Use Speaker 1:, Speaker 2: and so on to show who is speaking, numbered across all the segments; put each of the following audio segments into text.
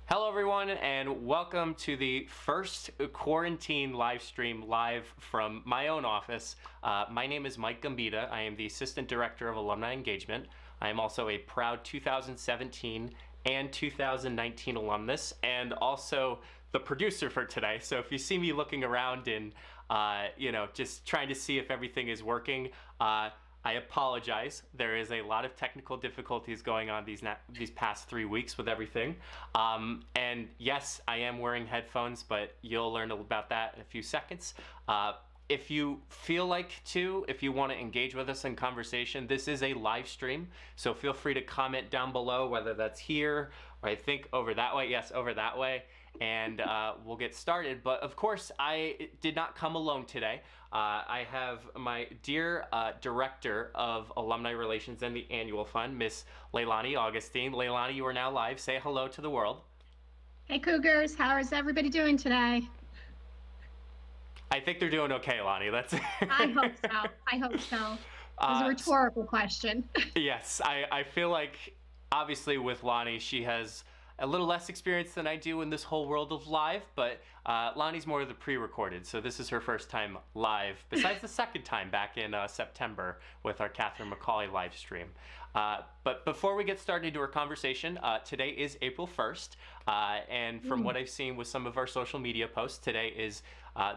Speaker 1: Hello, everyone, and welcome to the first quarantine live stream live from my own office. My name is Mike Gombita. I am the Assistant Director of Alumni Engagement. I am also a proud 2017 and 2019 alumnus, and also the producer for today. So if you see me looking around and, just trying to see if everything is working, I apologize. There is a lot of technical difficulties going on these past 3 weeks with everything. And yes, I am wearing headphones, but you'll learn about that in a few seconds. If you feel like if you want to engage with us in conversation, this is a live stream, so feel free to comment down below, whether that's here or I think over that way. Yes, over that way. And we'll get started. But of course, I did not come alone today. I have my dear Director of Alumni Relations and the Annual Fund, Miss Lailani Augustine. Lailani, you are now live. Say hello to the world.
Speaker 2: Hey Cougars, how is everybody doing today?
Speaker 1: I think they're doing okay, Lonnie. That's
Speaker 2: I hope so. I hope so. It was a rhetorical question.
Speaker 1: Yes, I feel like obviously with Lonnie, she has a little less experience than I do in this whole world of live, but Lonnie's more of the pre-recorded, so this is her first time live, besides the second time back in September with our Catherine McCauley live stream. But before we get started into our conversation, today is April 1st, and from what I've seen with some of our social media posts, today is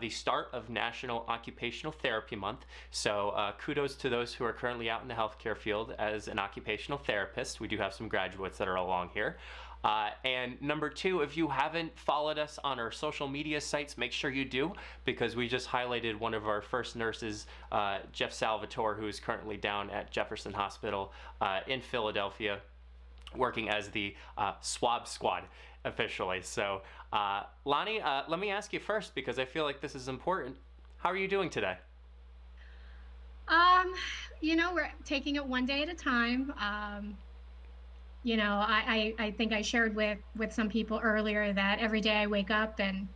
Speaker 1: the start of National Occupational Therapy Month. So kudos to those who are currently out in the healthcare field as an occupational therapist. We do have some graduates that are along here. And number two, if you haven't followed us on our social media sites, make sure you do, because we just highlighted one of our first nurses, Jeff Salvatore, who is currently down at Jefferson Hospital in Philadelphia, working as the swab squad officially. So Lonnie, let me ask you first, because I feel like this is important. How are you doing today?
Speaker 2: We're taking it one day at a time. I think I shared with some people earlier that every day I wake up and,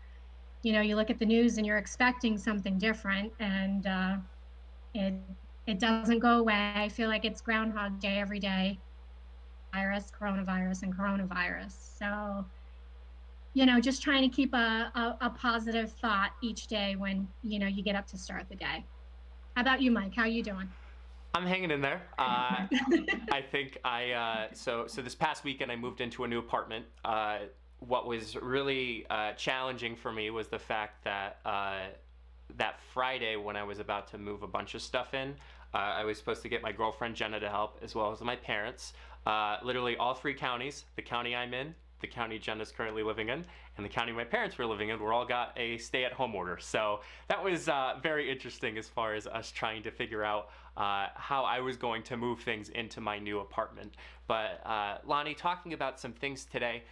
Speaker 2: you look at the news and you're expecting something different, and it it doesn't go away. I feel like it's Groundhog Day every day. Coronavirus, and coronavirus. So, just trying to keep a positive thought each day when, you get up to start the day. How about you, Mike? How are you doing?
Speaker 1: I'm hanging in there. I think so this past weekend I moved into a new apartment. What was really challenging for me was the fact that that Friday, when I was about to move a bunch of stuff in, I was supposed to get my girlfriend Jenna to help, as well as my parents. Literally all three counties, the county I'm in, the county Jenna's currently living in, and the county my parents were living in, we're all got a stay-at-home order. So that was very interesting as far as us trying to figure out how I was going to move things into my new apartment. But Lonnie, talking about some things today,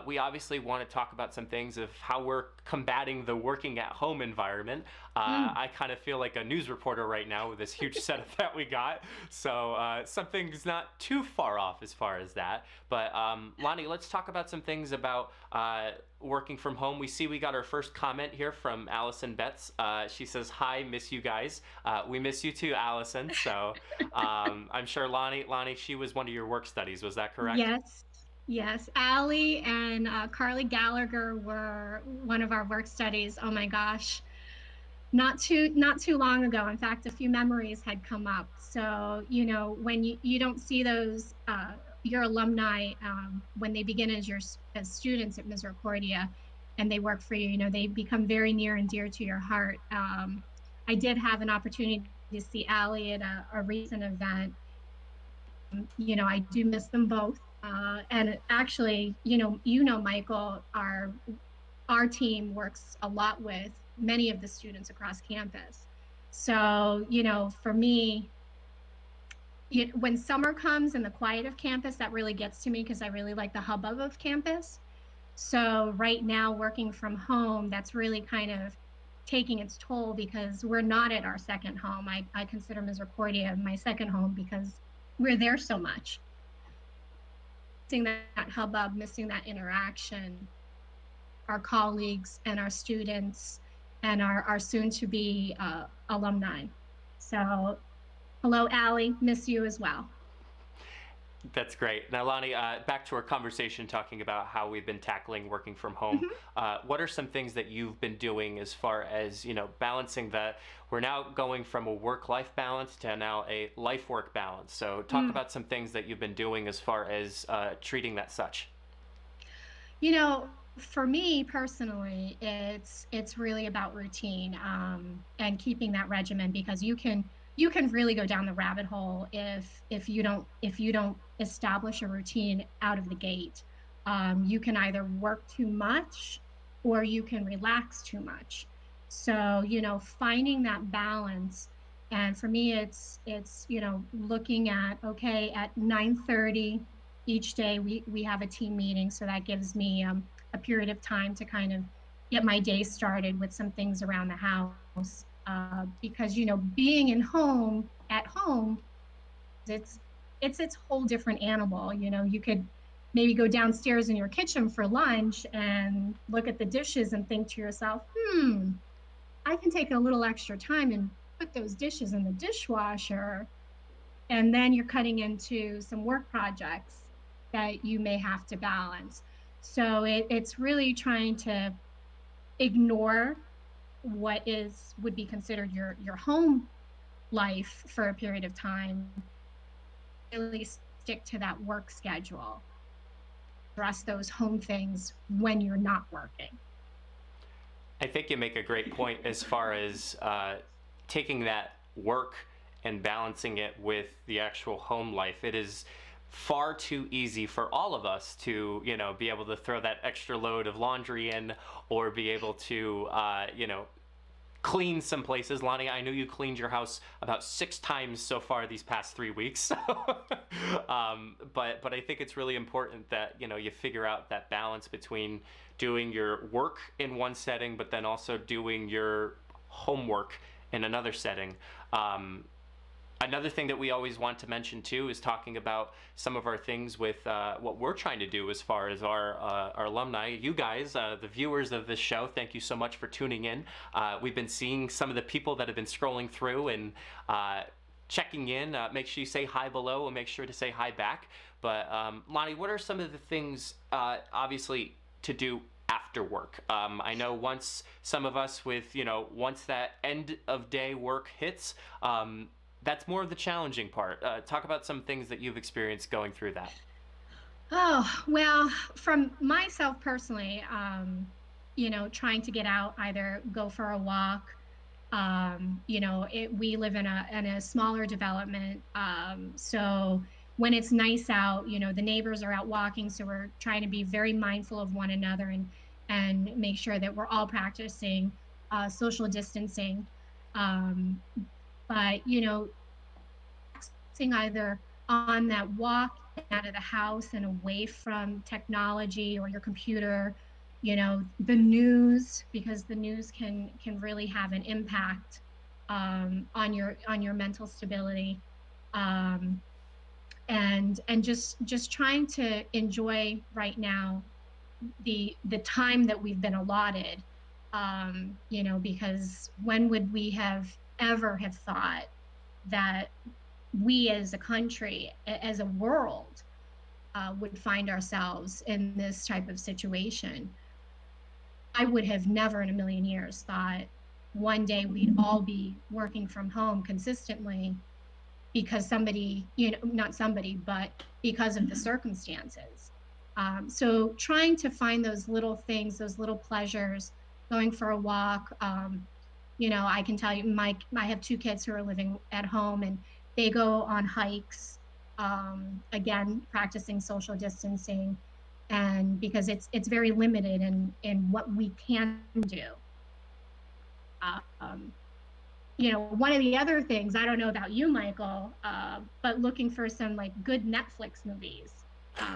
Speaker 1: we obviously want to talk about some things of how we're combating the working at home environment. I kind of feel like a news reporter right now with this huge setup that we got. So something's not too far off as far as that. But Lonnie, let's talk about some things about working from home. We got our first comment here from Allison Betts. She says, "Hi, miss you guys." We miss you too, Allison. So I'm sure Lonnie, she was one of your work studies. Was that correct?
Speaker 2: Yes. Allie and Carly Gallagher were one of our work studies. Oh my gosh, not too long ago. In fact, a few memories had come up. So when you don't see those your alumni when they begin as students at Misericordia, and they work for you, they become very near and dear to your heart. I did have an opportunity to see Allie at a recent event. I do miss them both. And actually, Michael, our team works a lot with many of the students across campus. So, for me, when summer comes and the quiet of campus, that really gets to me, because I really like the hubbub of campus. So right now, working from home, that's really kind of taking its toll, because we're not at our second home. I consider Misericordia my second home because we're there so much. Missing that hubbub, missing that interaction, our colleagues and our students and our soon-to-be alumni. So hello, Allie, miss you as well.
Speaker 1: That's great. Now, Lonnie, back to our conversation talking about how we've been tackling working from home.
Speaker 2: Mhm.
Speaker 1: What are some things that you've been doing as far as, balancing that? We're now going from a work-life balance to now a life-work balance. So talk
Speaker 2: Mm.
Speaker 1: about some things that you've been doing as far as treating that such.
Speaker 2: You know, for me personally, it's really about routine, and keeping that regimen, because you can really go down the rabbit hole if you don't establish a routine out of the gate. You can either work too much or you can relax too much. So, finding that balance. And for me, it's looking at, okay, at 9:30 each day we have a team meeting, so that gives me a period of time to kind of get my day started with some things around the house, because being in home at home, it's it's its whole different animal. You could maybe go downstairs in your kitchen for lunch and look at the dishes and think to yourself, I can take a little extra time and put those dishes in the dishwasher, and then you're cutting into some work projects that you may have to balance. So it's really trying to ignore what is would be considered your home life for a period of time, really stick to that work schedule, address those home things when you're not working.
Speaker 1: I think you make a great point as far as taking that work and balancing it with the actual home life. It is far too easy for all of us to, be able to throw that extra load of laundry in, or be able to, clean some places. Lonnie, I know you cleaned your house about 6 times so far these past 3 weeks. But I think it's really important that you figure out that balance between doing your work in one setting, but then also doing your homework in another setting. Another thing that we always want to mention too is talking about some of our things with what we're trying to do as far as our alumni. You guys, the viewers of this show, thank you so much for tuning in. We've been seeing some of the people that have been scrolling through and checking in. Make sure you say hi below and make sure to say hi back. But Lonnie, what are some of the things, obviously, to do after work? I know once some of us with, once that end of day work hits, that's more of the challenging part. Talk about some things that you've experienced going through that.
Speaker 2: Oh, well, from myself personally, trying to get out, either go for a walk. We live in a smaller development, so when it's nice out, the neighbors are out walking, so we're trying to be very mindful of one another, and make sure that we're all practicing social distancing. Um, but either on that walk out of the house and away from technology or your computer, the news, because the news can really have an impact on your mental stability, um, and just trying to enjoy right now the time that we've been allotted, because when would we have ever have thought that we as a country, as a world, would find ourselves in this type of situation. I would have never in a million years thought one day we'd all be working from home consistently, because somebody, not somebody, but because of the circumstances. So trying to find those little things, those little pleasures, going for a walk. I can tell you, I have two kids who are living at home, and they go on hikes. Again, practicing social distancing, and because it's very limited in what we can do. Um, one of the other things, I don't know about you, Michael, but looking for some like good Netflix movies,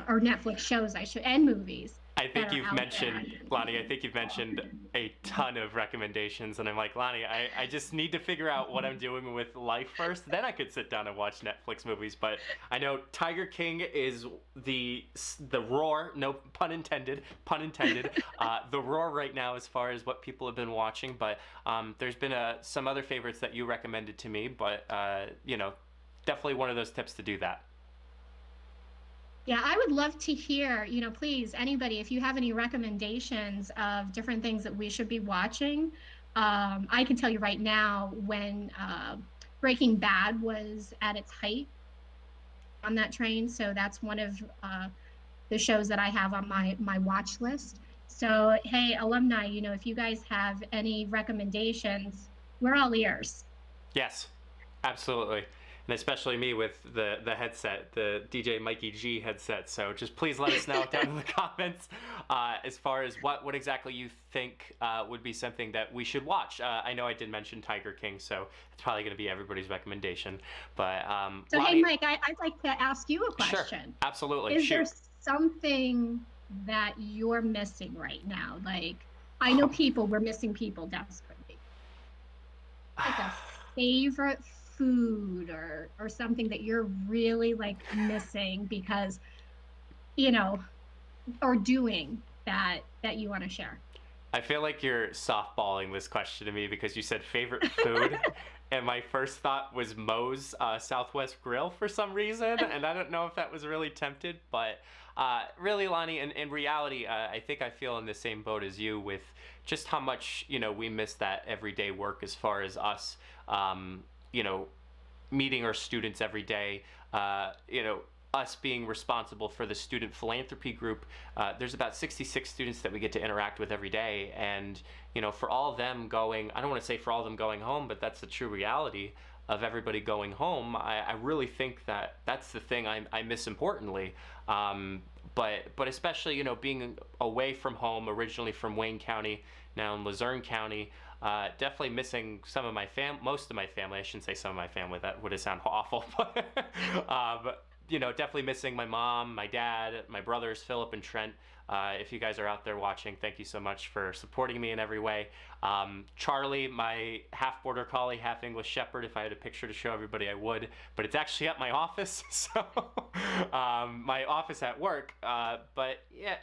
Speaker 2: or Netflix shows, I should, and movies
Speaker 1: I
Speaker 2: that
Speaker 1: think
Speaker 2: are
Speaker 1: you've
Speaker 2: out there.
Speaker 1: mentioned, Lonnie, I think you've mentioned a ton of recommendations. And I'm like, Lonnie, I just need to figure out what I'm doing with life first. Then I could sit down and watch Netflix movies. But I know Tiger King is the roar, no pun intended, the roar right now as far as what people have been watching. But there's been some other favorites that you recommended to me. But, definitely one of those tips to do that.
Speaker 2: Yeah, I would love to hear, please, anybody, if you have any recommendations of different things that we should be watching. I can tell you right now when Breaking Bad was at its height on that train. So that's one of the shows that I have on my watch list. So, hey, alumni, if you guys have any recommendations, we're all ears.
Speaker 1: Yes, absolutely. And especially me with the headset, the DJ Mikey G headset. So just please let us know down in the comments as far as what exactly you think would be something that we should watch. I know I did mention Tiger King, so it's probably going to be everybody's recommendation. But
Speaker 2: So, hey,
Speaker 1: Lonnie,
Speaker 2: Mike, I'd like to ask you a
Speaker 1: sure,
Speaker 2: question.
Speaker 1: absolutely,
Speaker 2: Is there
Speaker 1: shoot.
Speaker 2: something that you're missing right now? Like, I know we're missing people desperately. Like a favorite food or something that you're really like missing because, you know, or doing that you want to share.
Speaker 1: I feel like you're softballing this question to me because you said favorite food, and my first thought was Moe's Southwest Grill for some reason, and I don't know if that was really tempted, but really, Lonnie, in reality, I think I feel in the same boat as you with just how much we miss that everyday work as far as us, um, you know, meeting our students every day. Us being responsible for the student philanthropy group, there's about 66 students that we get to interact with every day. And, for all of them going, I don't want to say for all of them going home, but that's the true reality of everybody going home. I really think that that's the thing I miss importantly. But especially, being away from home, originally from Wayne County, now in Luzerne County, definitely missing some of my most of my family. I shouldn't say some of my family. That would sound awful. But definitely missing my mom, my dad, my brothers, Philip and Trent. If you guys are out there watching, thank you so much for supporting me in every way. Charlie, my half Border Collie, half English Shepherd. If I had a picture to show everybody, I would. But it's actually at my office, so my office at work. But yeah,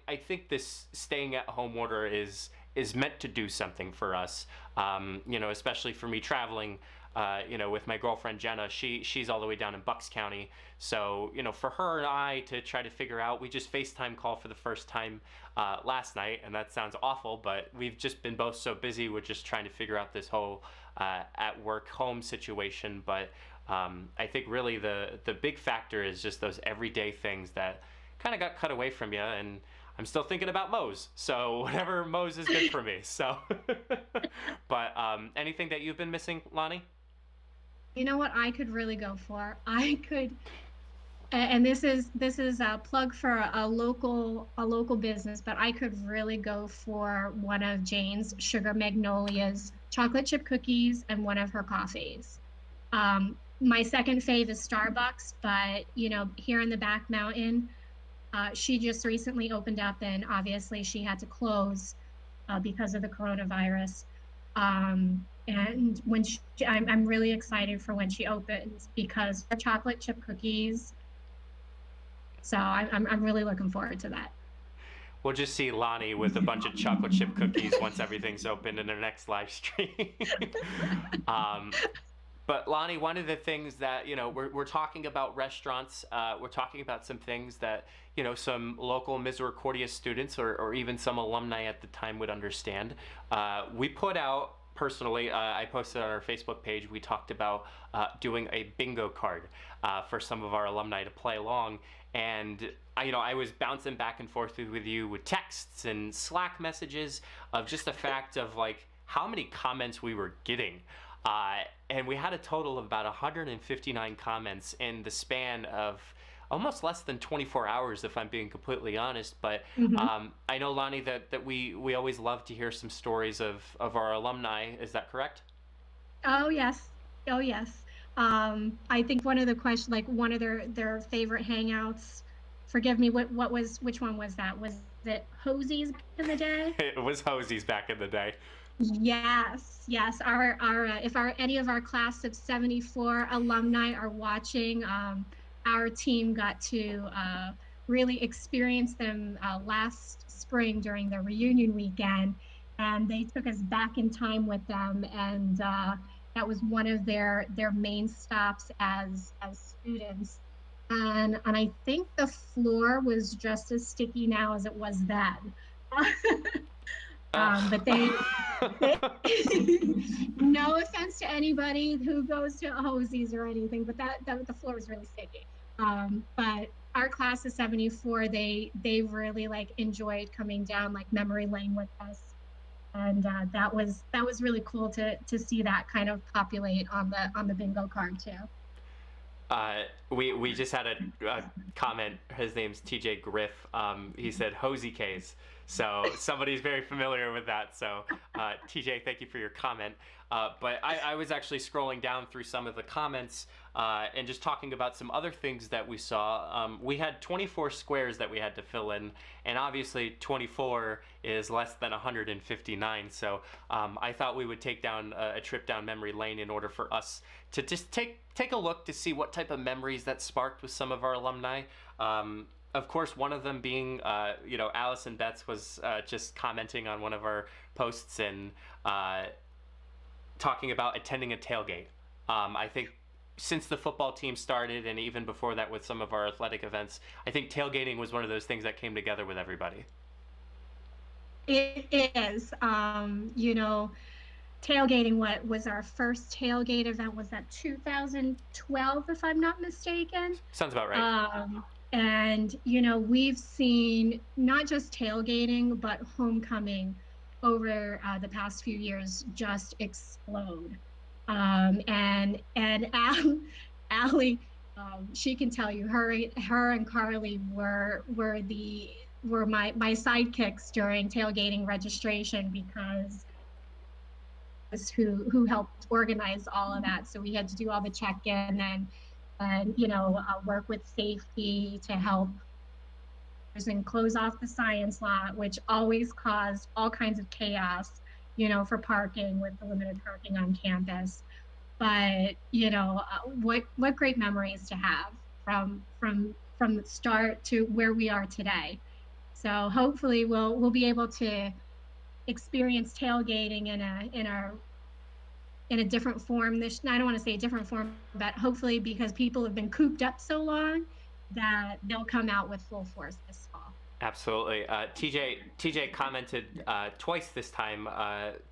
Speaker 1: I think this staying at home order is meant to do something for us. Especially for me traveling. With my girlfriend Jenna, she's all the way down in Bucks County. So, for her and I to try to figure out, we just FaceTime call for the first time last night, and that sounds awful, but we've just been both so busy with just trying to figure out this whole at work home situation. But I think really the big factor is just those everyday things that kind of got cut away from you, and I'm still thinking about Moe's. So whatever Moe's is good for me. So, but anything that you've been missing, Lonnie?
Speaker 2: You know what I could really go for? I could, and this is a plug for a local business, but I could really go for one of Jane's Sugar Magnolia's chocolate chip cookies and one of her coffees. My second fave is Starbucks, but here in the back mountain, she just recently opened up, and obviously she had to close because of the coronavirus. And I'm really excited for when she opens because her chocolate chip cookies. So I'm really looking forward to that.
Speaker 1: We'll just see Lonnie with a bunch of chocolate chip cookies once everything's open in her next live stream. um, but Lonnie, one of the things that we're talking about restaurants. We're talking about some things that some local Misericordia students or even some alumni at the time would understand. We put out personally. I posted on our Facebook page. We talked about doing a bingo card for some of our alumni to play along, and I was bouncing back and forth with you with texts and Slack messages of just the fact of like how many comments we were getting. And we had a total of about 159 comments in the span of almost less than 24 hours, if I'm being completely honest. But
Speaker 2: Mhm.
Speaker 1: I know, Lonnie, that we always love to hear some stories of our alumni. Is that correct?
Speaker 2: Oh yes, oh yes. I think one of the questions, like one of their favorite hangouts. Forgive me, which one was that? Was it Hosie's back in the day?
Speaker 1: It was Hosie's back in the day.
Speaker 2: Yes, yes. Our if our any of our class of 74 alumni are watching, our team got to really experience them last spring during the reunion weekend, and they took us back in time with them, and that was one of their main stops as students. and I think the floor was just as sticky now as it was then. But they no offense to anybody who goes to Hosie's or anything, but that the floor was really sticky. But our class of 74, they really like enjoyed coming down like memory lane with us, and that was really cool to see that kind of populate on the bingo card too.
Speaker 1: We just had a comment. His name's TJ Griff. He said Hosey K's. So somebody's very familiar with that. So TJ, thank you for your comment. But I was actually scrolling down through some of the comments and just talking about some other things that we saw. We had 24 squares that we had to fill in, and obviously 24 is less than 159. So I thought we would take down a trip down memory lane in order for us to just take a look to see what type of memories that sparked with some of our alumni. Of course, one of them being, Allison Betts was just commenting on one of our posts and talking about attending a tailgate. I think since the football team started, and even before that with some of our athletic events, I think tailgating was one of those things that came together with everybody.
Speaker 2: It is, tailgating. What was our first tailgate event? Was that 2012, if I'm not mistaken?
Speaker 1: Sounds about right.
Speaker 2: And we've seen not just tailgating, but homecoming over the past few years just explode. And Allie, she can tell you, her and Carly were my sidekicks during tailgating registration, because who helped organize all of that. So we had to do all the check-in and work with safety to help and close off the science lot, which always caused all kinds of chaos, for parking with the limited parking on campus. But what great memories to have from the start to where we are today. So hopefully we'll be able to experience tailgating in a different form. I don't want to say a different form, but hopefully, because people have been cooped up so long, that they'll come out with full force this fall.
Speaker 1: Absolutely. TJ commented twice this time,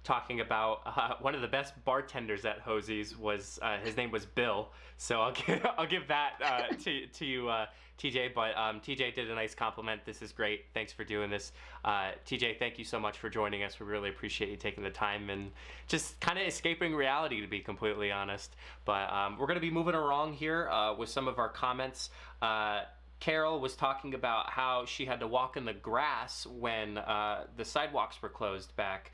Speaker 1: talking about one of the best bartenders at Hosie's was his name was Bill. So I'll give that to you, TJ. But TJ did a nice compliment. This is great. Thanks for doing this, TJ. Thank you so much for joining us. We really appreciate you taking the time and just kind of escaping reality, to be completely honest. But we're going to be moving along here with some of our comments. Carol was talking about how she had to walk in the grass when the sidewalks were closed back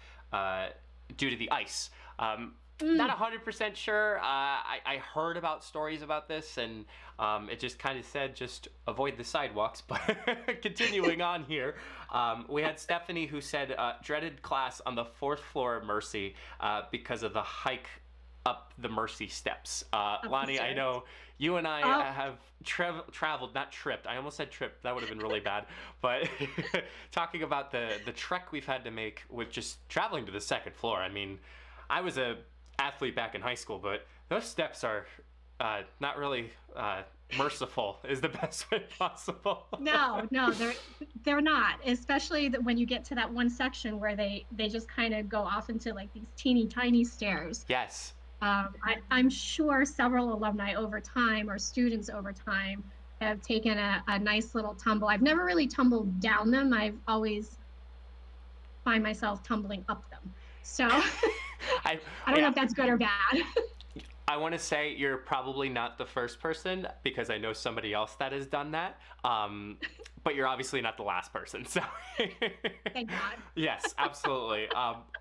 Speaker 1: due to the ice. Not 100% sure. I heard about stories about this, and it just kind of said just avoid the sidewalks. But continuing on here, we had Stephanie who said dreaded class on the 4th floor of Mercy because of the hike up the Mercy steps. Lonnie, I know you and I have traveled, not tripped. I almost said tripped. That would have been really bad. But talking about the trek we've had to make with just traveling to the 2nd floor. I mean, I was a athlete back in high school, but those steps are not really merciful is the best way possible.
Speaker 2: No, they're not, especially when you get to that one section where they just kind of go off into like these teeny tiny stairs.
Speaker 1: Yes.
Speaker 2: I'm sure several alumni over time, or students over time, have taken a nice little tumble. I've never really tumbled down them. I've always find myself tumbling up them. So I don't know if that's good or bad.
Speaker 1: I want to say you're probably not the first person, because I know somebody else that has done that. But you're obviously not the last person. So
Speaker 2: Thank God.
Speaker 1: Yes, absolutely.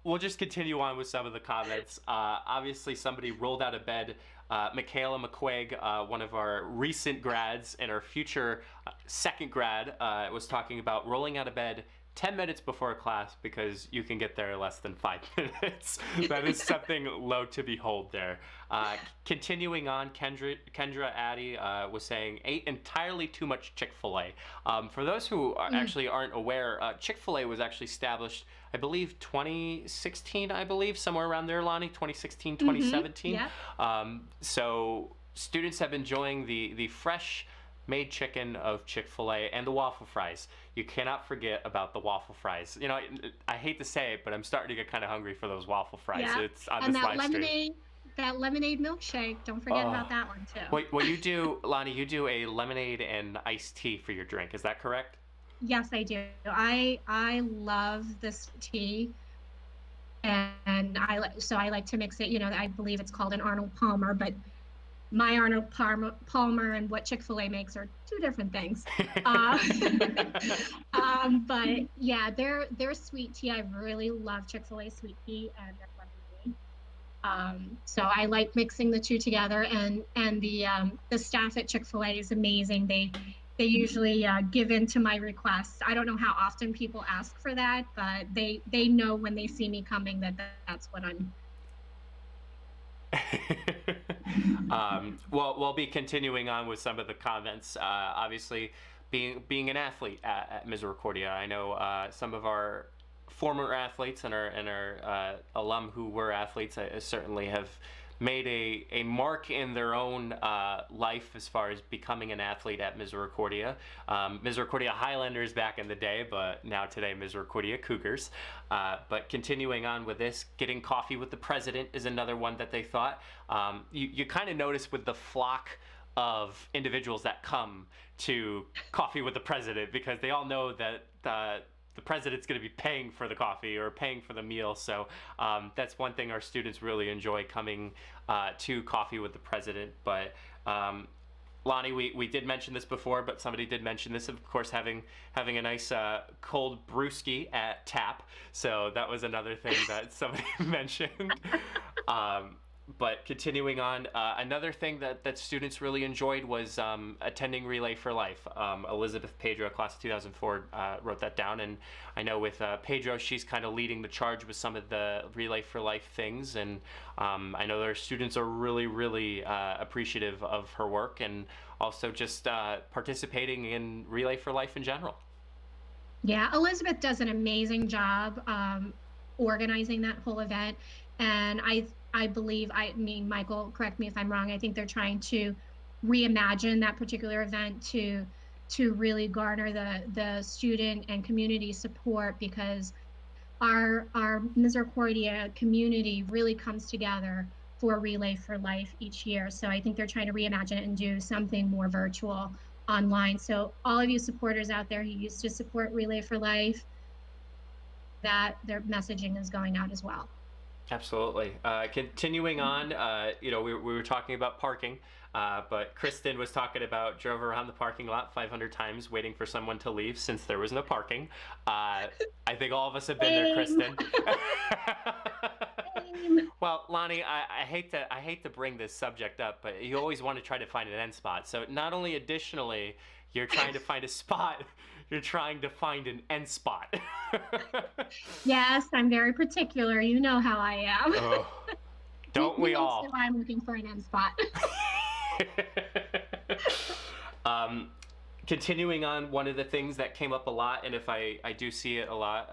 Speaker 1: We'll just continue on with some of the comments. Obviously, somebody rolled out of bed. Michaela McQuaig, one of our recent grads and our future second grad, was talking about rolling out of bed 10 minutes before class because you can get there in less than 5 minutes. That is something low to behold there. Continuing on, Kendra Addy was saying, ate entirely too much Chick-fil-A. For those who actually aren't aware, Chick-fil-A was actually established, I believe, 2016, somewhere around there, Lonnie, 2016, 2017.
Speaker 2: Yeah.
Speaker 1: So students have been enjoying the fresh made chicken of Chick-fil-A, and the waffle fries. You cannot forget about the waffle fries. You know, I hate to say it, but I'm starting to get kind of hungry for those waffle fries.
Speaker 2: Yeah.
Speaker 1: It's on
Speaker 2: And
Speaker 1: this live stream.
Speaker 2: that lemonade milkshake. Don't forget
Speaker 1: Oh,
Speaker 2: about that one too.
Speaker 1: well, you do, Lonnie. You do a lemonade and iced tea for your drink. Is that correct?
Speaker 2: Yes, I do. I love this tea, and I like to mix it. You know, I believe it's called an Arnold Palmer, but my Palmer and what Chick-fil-A makes are two different things. Uh, but yeah, their sweet tea. I really love Chick-fil-A sweet tea and their lemonade. So I like mixing the two together, and the staff at Chick-fil-A is amazing. They usually give in to my requests. I don't know how often people ask for that, but they know when they see me coming that that's what I'm.
Speaker 1: Well, we'll be continuing on with some of the comments. Obviously, being an athlete at Misericordia, I know some of our former athletes and our alum who were athletes certainly have made a mark in their own life as far as becoming an athlete at Misericordia. Misericordia Highlanders back in the day, but now today Misericordia Cougars. But continuing on with this, getting coffee with the president is another one that they thought. You kind of notice with the flock of individuals that come to coffee with the president, because they all know that the president's going to be paying for the coffee or paying for the meal. So that's one thing our students really enjoy, coming to coffee with the president. But Lonnie, we did mention this before, but somebody did mention this, of course, having a nice cold brewski at tap. So that was another thing that somebody mentioned. But continuing on, another thing that students really enjoyed was attending Relay for Life. Elizabeth Pedro, class of 2004, wrote that down. And I know with Pedro, she's kind of leading the charge with some of the Relay for Life things. And I know their students are really, really appreciative of her work, and also just participating in Relay for Life in general.
Speaker 2: Yeah, Elizabeth does an amazing job organizing that whole event. And I believe, I mean, Michael, correct me if I'm wrong, I think they're trying to reimagine that particular event to really garner the student and community support, because our Misericordia community really comes together for Relay for Life each year. So I think they're trying to reimagine it and do something more virtual online. So all of you supporters out there who used to support Relay for Life, that their messaging is going out as well.
Speaker 1: Absolutely. Continuing on, we were talking about parking, but Kristen was talking about drove around the parking lot 500 times waiting for someone to leave since there was no parking. I think all of us have been there, Kristen. Well, Lonnie, I hate to bring this subject up, but you always want to try to find an end spot. So not only additionally, you're trying to find a spot, you're trying to find an end spot.
Speaker 2: Yes, I'm very particular. You know how I am.
Speaker 1: Oh, don't we all?
Speaker 2: Why I'm looking for an end spot.
Speaker 1: Continuing on, one of the things that came up a lot, and if I do see it a lot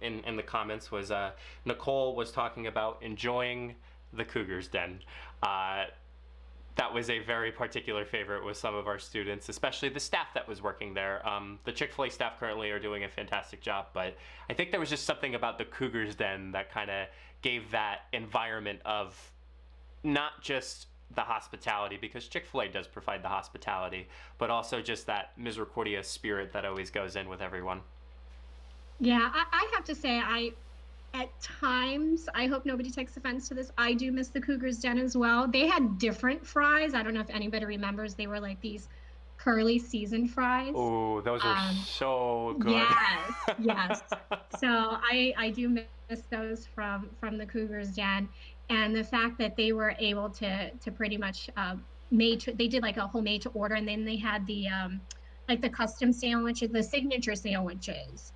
Speaker 1: in the comments, was Nicole was talking about enjoying the Cougars Den. That was a very particular favorite with some of our students, especially the staff that was working there. The Chick-fil-A staff currently are doing a fantastic job, but I think there was just something about the Cougars Den that kind of gave that environment of not just the hospitality, because Chick-fil-A does provide the hospitality, but also just that Misericordia spirit that always goes in with everyone.
Speaker 2: Yeah, I have to say, at times, I hope nobody takes offense to this, I do miss the Cougars Den as well. They had different fries. I don't know if anybody remembers. They were like these curly seasoned fries.
Speaker 1: Oh, those were so good.
Speaker 2: Yes, yes. So I do miss those from the Cougars Den, and the fact that they were able to pretty much they did like a homemade to order, and then they had the like the custom sandwiches, the signature sandwiches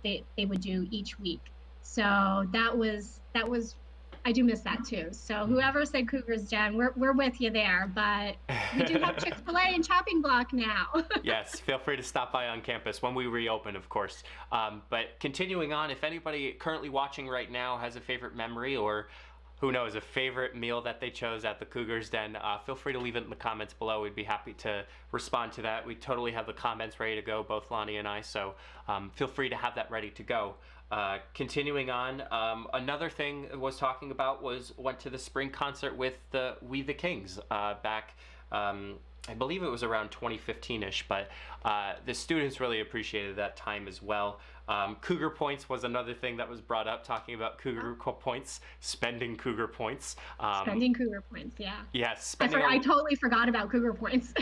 Speaker 2: they would do each week. So that was I do miss that too. So whoever said Cougars Den, we're with you there, but we do have Chick-fil-A and Chopping Block now.
Speaker 1: Yes, feel free to stop by on campus when we reopen, of course. But continuing on, if anybody currently watching right now has a favorite memory or who knows, a favorite meal that they chose at the Cougar's Den, feel free to leave it in the comments below. We'd be happy to respond to that. We totally have the comments ready to go, both Lonnie and I, so feel free to have that ready to go. Continuing on, another thing I was talking about went to the spring concert with We the Kings back, I believe it was around 2015-ish, but the students really appreciated that time as well. Cougar points was another thing that was brought up, talking about Cougar points, spending Cougar points.
Speaker 2: Spending Cougar points, yeah.
Speaker 1: Yes.
Speaker 2: I totally forgot about Cougar points.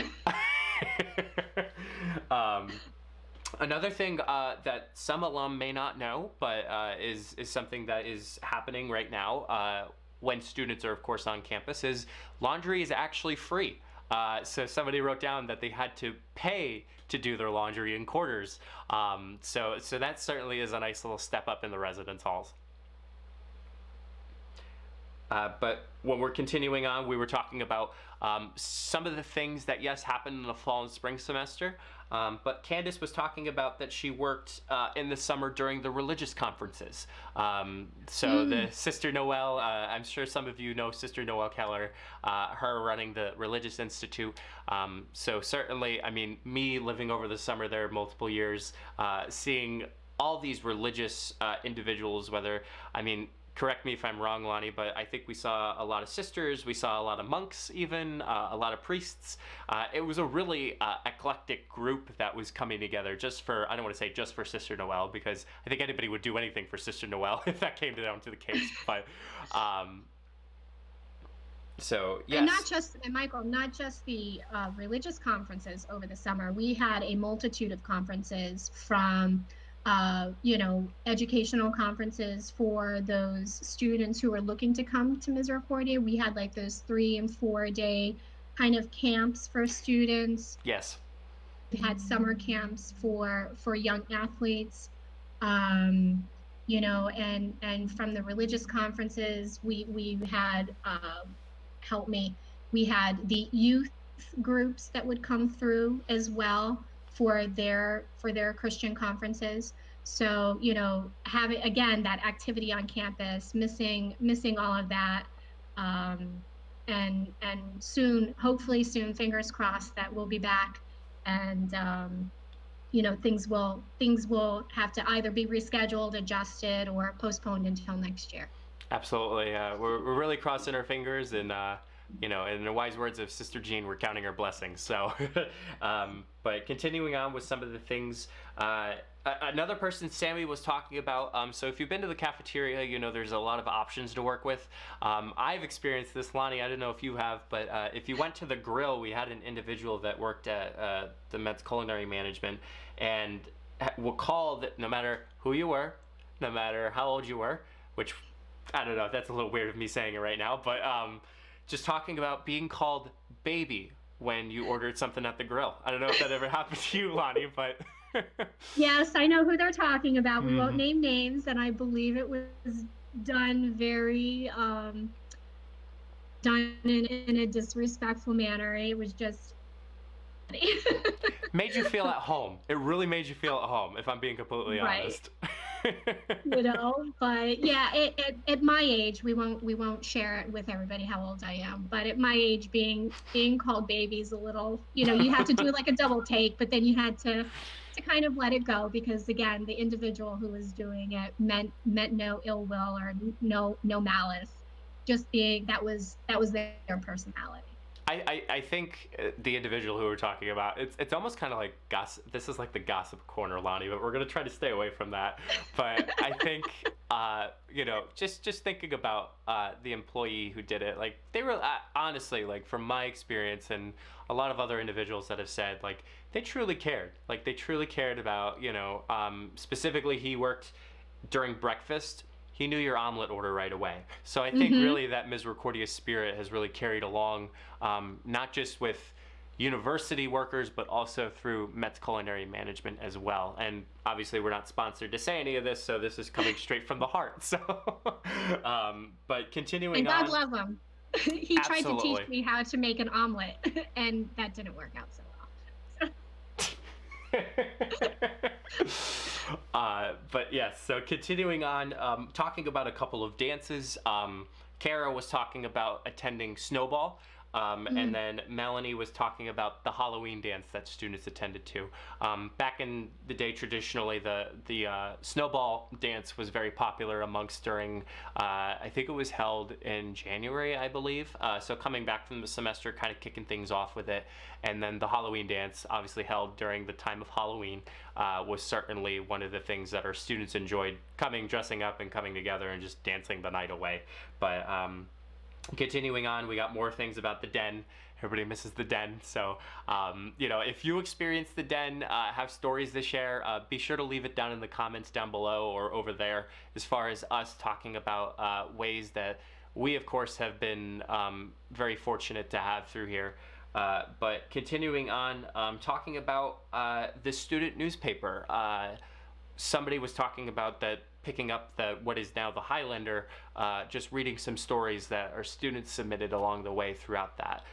Speaker 1: Another thing that some alum may not know, but is something that is happening right now when students are, of course, on campus, is laundry is actually free. So somebody wrote down that they had to pay to do their laundry in quarters. So that certainly is a nice little step up in the residence halls. But when we're continuing on, we were talking about some of the things that, yes, happened in the fall and spring semester. But Candace was talking about that she worked in the summer during the religious conferences. The Sister Noel, I'm sure some of you know Sister Noel Keller, her running the Religious Institute. So certainly, I mean, me living over the summer there multiple years, seeing all these religious individuals, correct me if I'm wrong, Lonnie, but I think we saw a lot of sisters, we saw a lot of monks even, a lot of priests. It was a really eclectic group that was coming together just for, I don't want to say just for Sister Noel, because I think anybody would do anything for Sister Noel if that came down to the case. But, so, yes.
Speaker 2: And not just, and Michael, not just the religious conferences over the summer. We had a multitude of conferences from educational conferences for those students who are looking to come to Misericordia. We had like those 3 and 4 day kind of camps for students.
Speaker 1: Yes.
Speaker 2: We had summer camps for young athletes. And from the religious conferences, we had, we had the youth groups that would come through as well for their Christian conferences. So, having, again, that activity on campus, missing all of that. And soon, hopefully soon, fingers crossed, that we'll be back, and things will have to either be rescheduled, adjusted, or postponed until next year.
Speaker 1: Absolutely. We're really crossing our fingers, and in the wise words of Sister Jean, we're counting our blessings. So, but continuing on with some of the things, another person Sammy was talking about, so if you've been to the cafeteria, there's a lot of options to work with. I've experienced this, Lonnie, I don't know if you have, but if you went to the grill, we had an individual that worked at the Met's Culinary Management, and will call that no matter who you were, no matter how old you were, which, I don't know, that's a little weird of me saying it right now, but just talking about being called baby when you ordered something at the grill. I don't know if that ever happened to you, Lonnie, but...
Speaker 2: Yes, I know who they're talking about. We won't name names, and I believe it was done very, done in a disrespectful manner. It was just...
Speaker 1: Made you feel at home. It really made you feel at home, if I'm being completely honest.
Speaker 2: But yeah, at my age, we won't share it with everybody how old I am, but at my age, being called baby is a little, you have to do like a double take, but then you had to kind of let it go, because again, the individual who was doing it meant no ill will or no malice, just being, that was their personality.
Speaker 1: I think the individual who we're talking about, it's almost kind of like gossip. This is like the gossip corner, Lonnie, but we're going to try to stay away from that. But I think, just thinking about the employee who did it, like, they were, honestly, like, from my experience and a lot of other individuals that have said, like, they truly cared. Like, they truly cared about, specifically he worked during breakfast. He knew your omelet order right away. So I think really that Misericordia spirit has really carried along, not just with university workers, but also through Met's Culinary Management as well. And obviously we're not sponsored to say any of this, so this is coming straight from the heart. So, but continuing on.
Speaker 2: And God love him. He tried to teach me how to make an omelet, and that didn't work out so well.
Speaker 1: But yes, so continuing on, talking about a couple of dances, Kara was talking about attending Snowball. And then Melanie was talking about the Halloween dance that students attended to. Back in the day, traditionally, the snowball dance was very popular amongst during, I think it was held in January, I believe. So coming back from the semester, kind of kicking things off with it. And then the Halloween dance, obviously held during the time of Halloween, was certainly one of the things that our students enjoyed, dressing up and coming together and just dancing the night away. But continuing on, we got more things about the den. Everybody misses the den. So, if you experience the den, have stories to share, be sure to leave it down in the comments down below or over there, as far as us talking about ways that we, of course, have been very fortunate to have through here. But continuing on, talking about the student newspaper. Somebody was talking about that, picking up what is now the Highlander, just reading some stories that our students submitted along the way throughout that.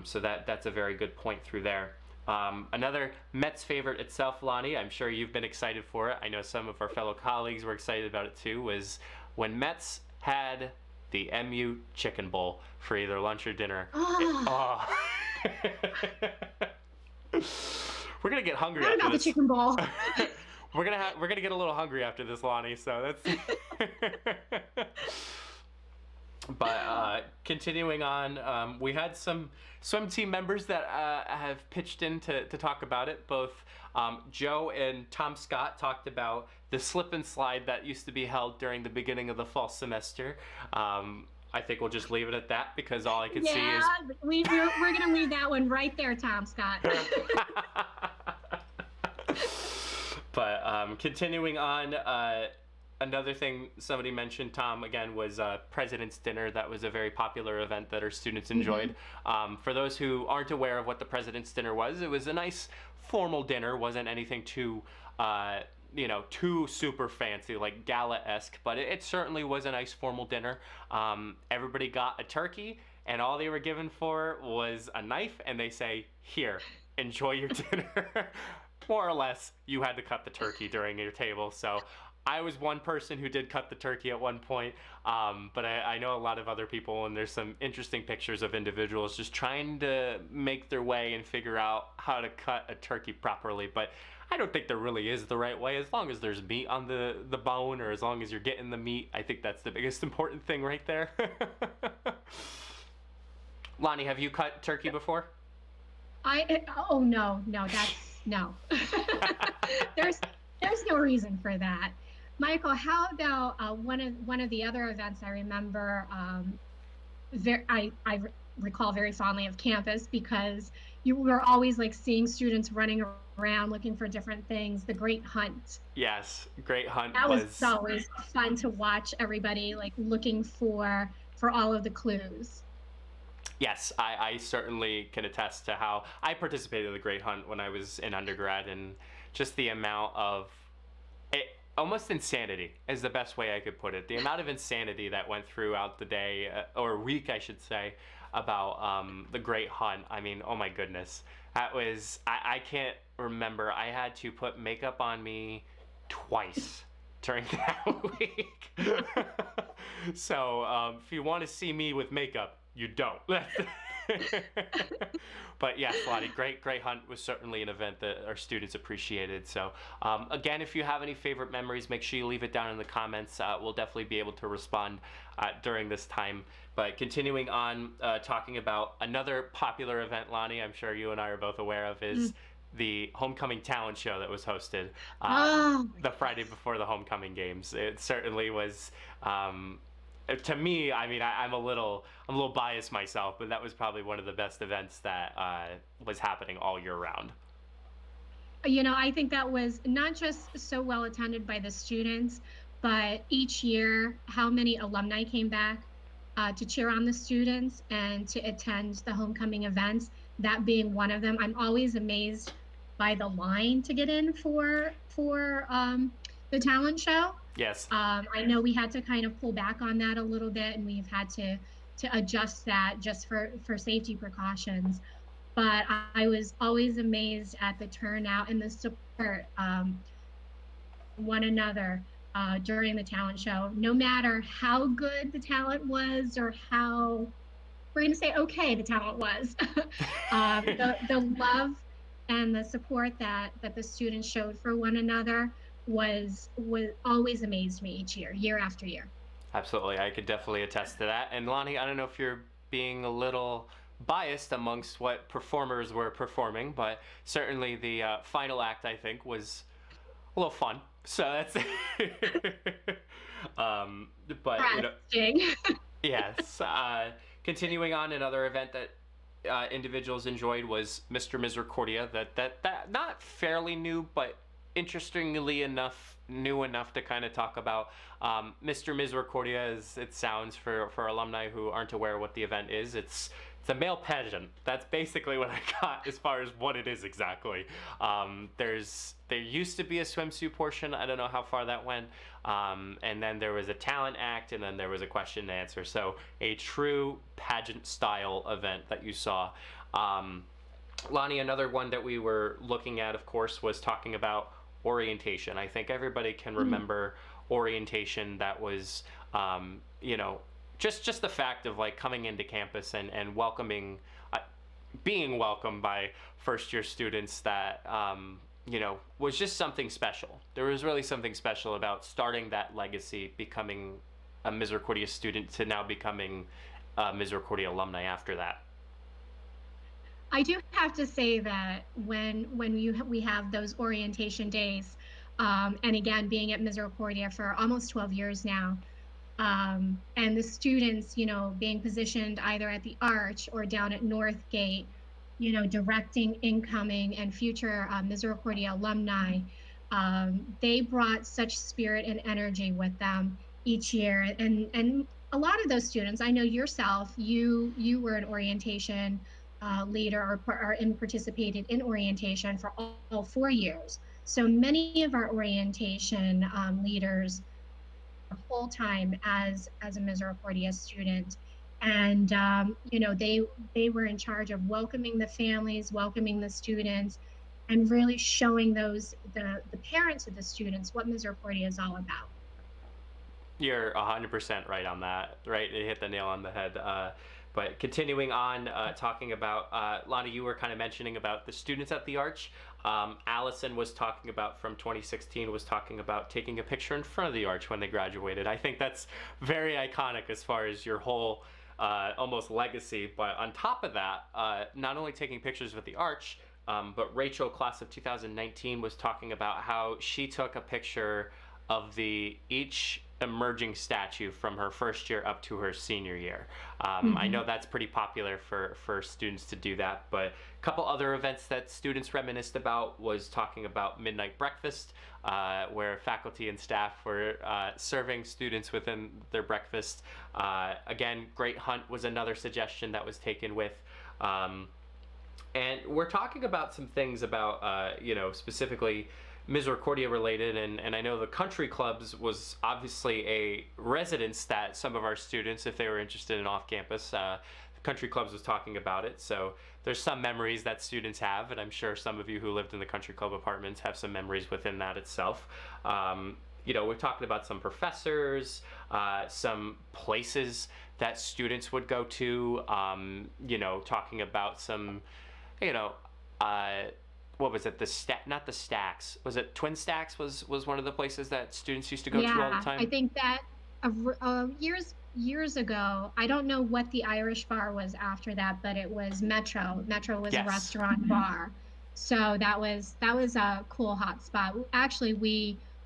Speaker 1: So that's a very good point through there. Another Mets favorite itself, Lonnie, I'm sure you've been excited for it. I know some of our fellow colleagues were excited about it too, was when Mets had the MU Chicken Bowl for either lunch or dinner. We're gonna get hungry after
Speaker 2: the Chicken Bowl.
Speaker 1: We're gonna get a little hungry after this, Lonnie. So that's. But continuing on, we had some swim team members that have pitched in to talk about it. Both Joe and Tom Scott talked about the slip and slide that used to be held during the beginning of the fall semester. I think we'll just leave it at that, because all I can see is.
Speaker 2: we're gonna leave that one right there, Tom Scott.
Speaker 1: But continuing on, another thing somebody mentioned, Tom, again, was President's Dinner. That was a very popular event that our students enjoyed. For those who aren't aware of what the President's Dinner was, it was a nice formal dinner. Wasn't anything too, too super fancy, like gala-esque, but it certainly was a nice formal dinner. Everybody got a turkey, and all they were given for was a knife, and they say, "Here, enjoy your dinner." More or less, you had to cut the turkey during your table. So I was one person who did cut the turkey at one point, but I know a lot of other people, and there's some interesting pictures of individuals just trying to make their way and figure out how to cut a turkey properly. But I don't think there really is the right way. As long as there's meat on the bone, or as long as you're getting the meat, I think that's the biggest important thing right there. Lonnie, have you cut turkey before?
Speaker 2: No. There's no reason for that. Michael, how about one of the other events I remember, I recall very fondly of campus, because you were always like seeing students running around looking for different things. The Great Hunt.
Speaker 1: Yes, Great Hunt.
Speaker 2: That was always fun to watch everybody like looking for all of the clues.
Speaker 1: Yes, I certainly can attest to how I participated in the Great Hunt when I was in undergrad, and just the amount of almost insanity is the best way I could put it. The amount of insanity that went throughout the day, or week, I should say, about the Great Hunt. I mean, oh my goodness. That was, I can't remember. I had to put makeup on me twice during that week. So if you want to see me with makeup, you don't. But yes, Lottie, Great Hunt was certainly an event that our students appreciated. So again, if you have any favorite memories, make sure you leave it down in the comments. We'll definitely be able to respond during this time. But continuing on, talking about another popular event, Lonnie, I'm sure you and I are both aware of, is the homecoming talent show that was hosted the Friday before the homecoming games. It certainly was. To me, I mean, I'm a little biased myself, but that was probably one of the best events that was happening all year round.
Speaker 2: I think that was not just so well attended by the students, but each year, how many alumni came back to cheer on the students and to attend the homecoming events, that being one of them. I'm always amazed by the line to get in for the talent show.
Speaker 1: Yes.
Speaker 2: I know we had to kind of pull back on that a little bit, and we've had to adjust that just for safety precautions. But I was always amazed at the turnout and the support one another. during the talent show, no matter how good the talent was or how, we're going to say, okay, the talent was. The love and the support that the students showed for one another was always amazed me each year, year after year.
Speaker 1: Absolutely, I could definitely attest to that. And Lonnie, I don't know if you're being a little biased amongst what performers were performing, but certainly the final act, I think, was a little fun. So that's, but
Speaker 2: Interesting.
Speaker 1: yes. Continuing on, another event that individuals enjoyed was Mr. Misericordia. That not fairly new, but interestingly enough, new enough to kind of talk about. Mr. Misericordia, as it sounds for alumni who aren't aware what the event is, it's a male pageant. That's basically what I got as far as what it is exactly. There used to be a swimsuit portion. I don't know how far that went. And then there was a talent act, and then there was a question and answer. So a true pageant style event that you saw. Lonnie, another one that we were looking at, of course, was talking about orientation. I think everybody can remember orientation. That was, just the fact of like coming into campus and welcoming, being welcomed by first year students that, was just something special. There was really something special about starting that legacy, becoming a Misericordia student to now becoming a Misericordia alumni after that.
Speaker 2: I do have to say that we have those orientation days, and again, being at Misericordia for almost 12 years now, and the students, being positioned either at the Arch or down at North Gate, directing incoming and future Misericordia alumni, they brought such spirit and energy with them each year, and a lot of those students, I know yourself, you were an orientation leader or participated in orientation for all 4 years. So many of our orientation leaders are full time as a Misericordia student, and they were in charge of welcoming the families, welcoming the students, and really showing the parents of the students what Misericordia is all about.
Speaker 1: You're 100% right on that. Right, you hit the nail on the head. But continuing on, talking about, Lonnie, you were kind of mentioning about the students at the Arch. Allison was talking about, from 2016, was talking about taking a picture in front of the Arch when they graduated. I think that's very iconic as far as your whole almost legacy. But on top of that, not only taking pictures with the Arch, but Rachel, class of 2019, was talking about how she took a picture of each emerging statue from her first year up to her senior year. I know that's pretty popular for students to do that, but a couple other events that students reminisced about was talking about midnight breakfast, where faculty and staff were serving students within their breakfast. Again, Great Hunt was another suggestion that was taken with. And we're talking about some things about, specifically Misericordia-related, and I know the country clubs was obviously a residence that some of our students, if they were interested in off-campus, the country clubs was talking about it. So there's some memories that students have, and I'm sure some of you who lived in the country club apartments have some memories within that itself. We're talking about some professors, some places that students would go to, talking about some, what was it? Not the Stacks. Was it Twin Stacks? Was one of the places that students used to go to all the time?
Speaker 2: I think that years ago, I don't know what the Irish bar was after that, but it was Metro. Metro was a restaurant bar, so that was a cool hot spot. Actually,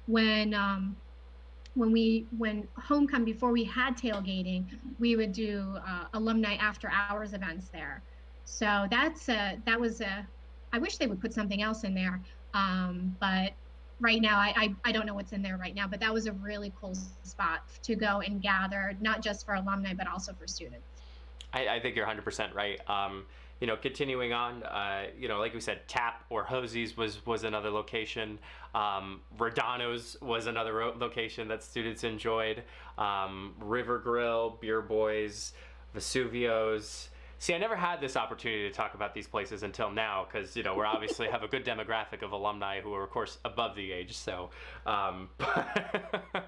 Speaker 2: when homecoming, before we had tailgating, we would do alumni after hours events there. So that was a I wish they would put something else in there. But right now, I don't know what's in there right now, but that was a really cool spot to go and gather, not just for alumni, but also for students.
Speaker 1: I think you're 100% right. Continuing on, like we said, Tap or Hosie's was another location. Rodano's was another location that students enjoyed. River Grill, Beer Boys, Vesuvio's. See, I never had this opportunity to talk about these places until now, because we're obviously have a good demographic of alumni who are, of course, above the age. So, but,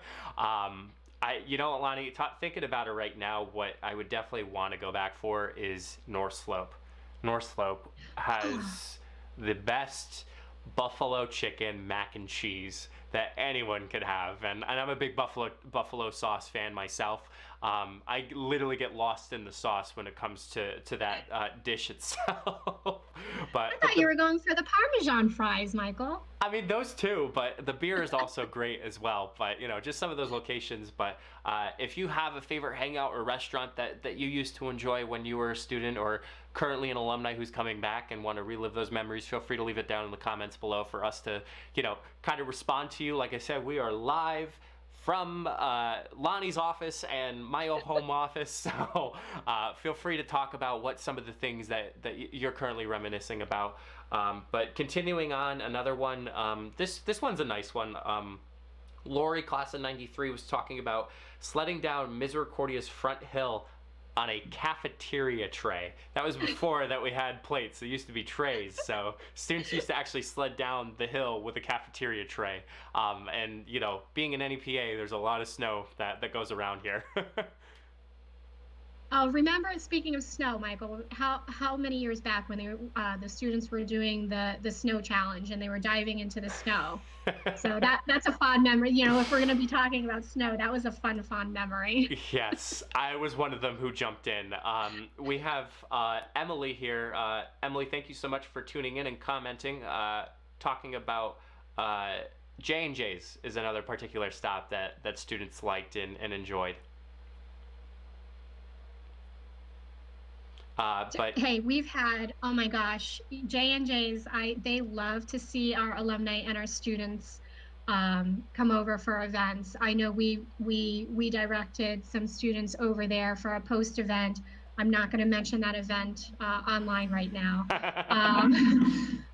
Speaker 1: Lonnie, thinking about it right now, what I would definitely want to go back for is North Slope. North Slope has the best buffalo chicken mac and cheese that anyone could have, and I'm a big buffalo sauce fan myself. I literally get lost in the sauce when it comes to that dish itself. But
Speaker 2: I thought you were going for the Parmesan fries, Michael.
Speaker 1: I mean, those too, but the beer is also great as well. But just some of those locations. But if you have a favorite hangout or restaurant that you used to enjoy when you were a student, or currently an alumni who's coming back and want to relive those memories, feel free to leave it down in the comments below for us to kind of respond to you. Like I said, we are live from Lonnie's office and my home office, so feel free to talk about what some of the things that you're currently reminiscing about. But continuing on, another one, this one's a nice one. Lori, class of 93, was talking about sledding down Misericordia's front hill on a cafeteria tray. That was before that we had plates. There used to be trays, so students used to actually sled down the hill with a cafeteria tray. And being an NEPA, there's a lot of snow that goes around here.
Speaker 2: Oh, remember, speaking of snow, Michael, how many years back when the students were doing the snow challenge and they were diving into the snow? So that's a fond memory. If we're going to be talking about snow, that was a fond memory.
Speaker 1: Yes, I was one of them who jumped in. We have Emily here. Emily, thank you so much for tuning in and commenting, talking about J&J's is another particular stop that students liked and enjoyed. But
Speaker 2: hey, we've had, oh my gosh, J&J's. They love to see our alumni and our students come over for events. I know we directed some students over there for a post event. I'm not going to mention that event online right now,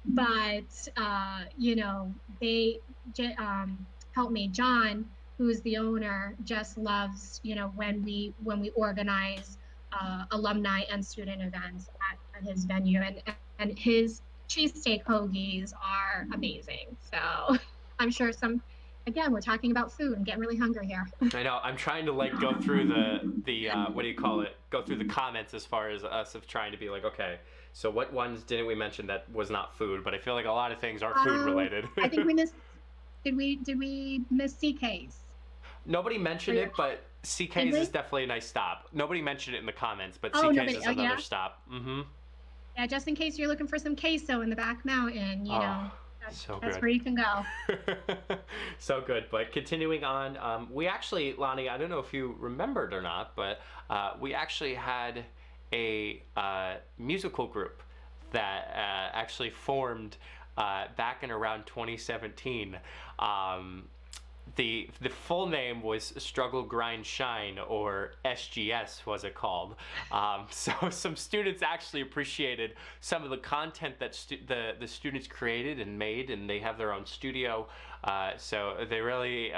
Speaker 2: but they help me. John, who's the owner, just loves when we organize alumni and student events at his venue, and his cheesesteak hoagies are amazing. So I'm sure again, we're talking about food. I'm getting really hungry here.
Speaker 1: I know. I'm trying to go through the what do you call it? Go through the comments as far as us of trying to be like, okay, so what ones didn't we mention that was not food? But I feel like a lot of things are food related.
Speaker 2: I think we missed. Did we miss CK's?
Speaker 1: Nobody mentioned it, but CK's is definitely a nice stop. Nobody mentioned it in the comments, but CK's is another stop. Mm-hmm.
Speaker 2: Yeah, just in case you're looking for some queso in the back mountain, that's where you can go.
Speaker 1: So good. But continuing on, we actually, Lonnie, I don't know if you remembered or not, but we actually had a musical group that actually formed back in around 2017. The full name was Struggle, Grind, Shine, or SGS was it called. So some students actually appreciated some of the content that the students created and made, and they have their own studio. So they really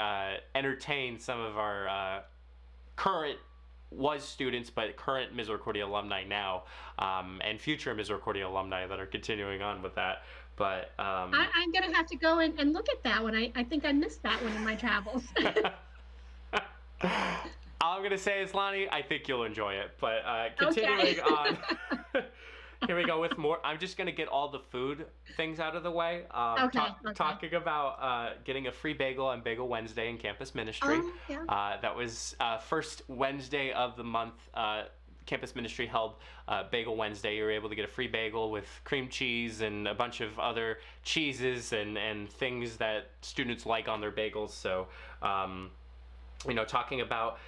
Speaker 1: entertained some of our current students, but current Misericordia alumni now, and future Misericordia alumni that are continuing on with that. But
Speaker 2: I'm gonna have to go and look at that one. I think I missed that one in my travels.
Speaker 1: All I'm gonna say is, Lonnie, I think you'll enjoy it. But continuing on, here we go with more. I'm just gonna get all the food things out of the way. Talking about getting a free bagel on Bagel Wednesday in Campus Ministry. That was first Wednesday of the month. Campus Ministry held Bagel Wednesday. You were able to get a free bagel with cream cheese and a bunch of other cheeses and things that students like on their bagels. So, talking about,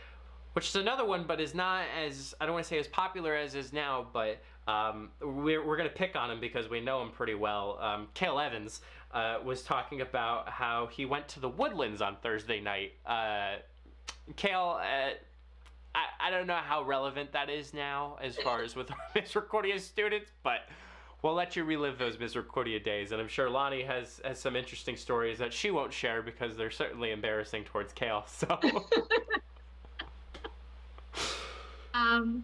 Speaker 1: which is another one, but is not as, I don't want to say as popular as is now, but we're going to pick on him because we know him pretty well. Cale Evans was talking about how he went to the Woodlands on Thursday night. Cale, I don't know how relevant that is now as far as with our Misericordia students, but we'll let you relive those Misericordia days. And I'm sure Lonnie has some interesting stories that she won't share because they're certainly embarrassing towards Cale. So,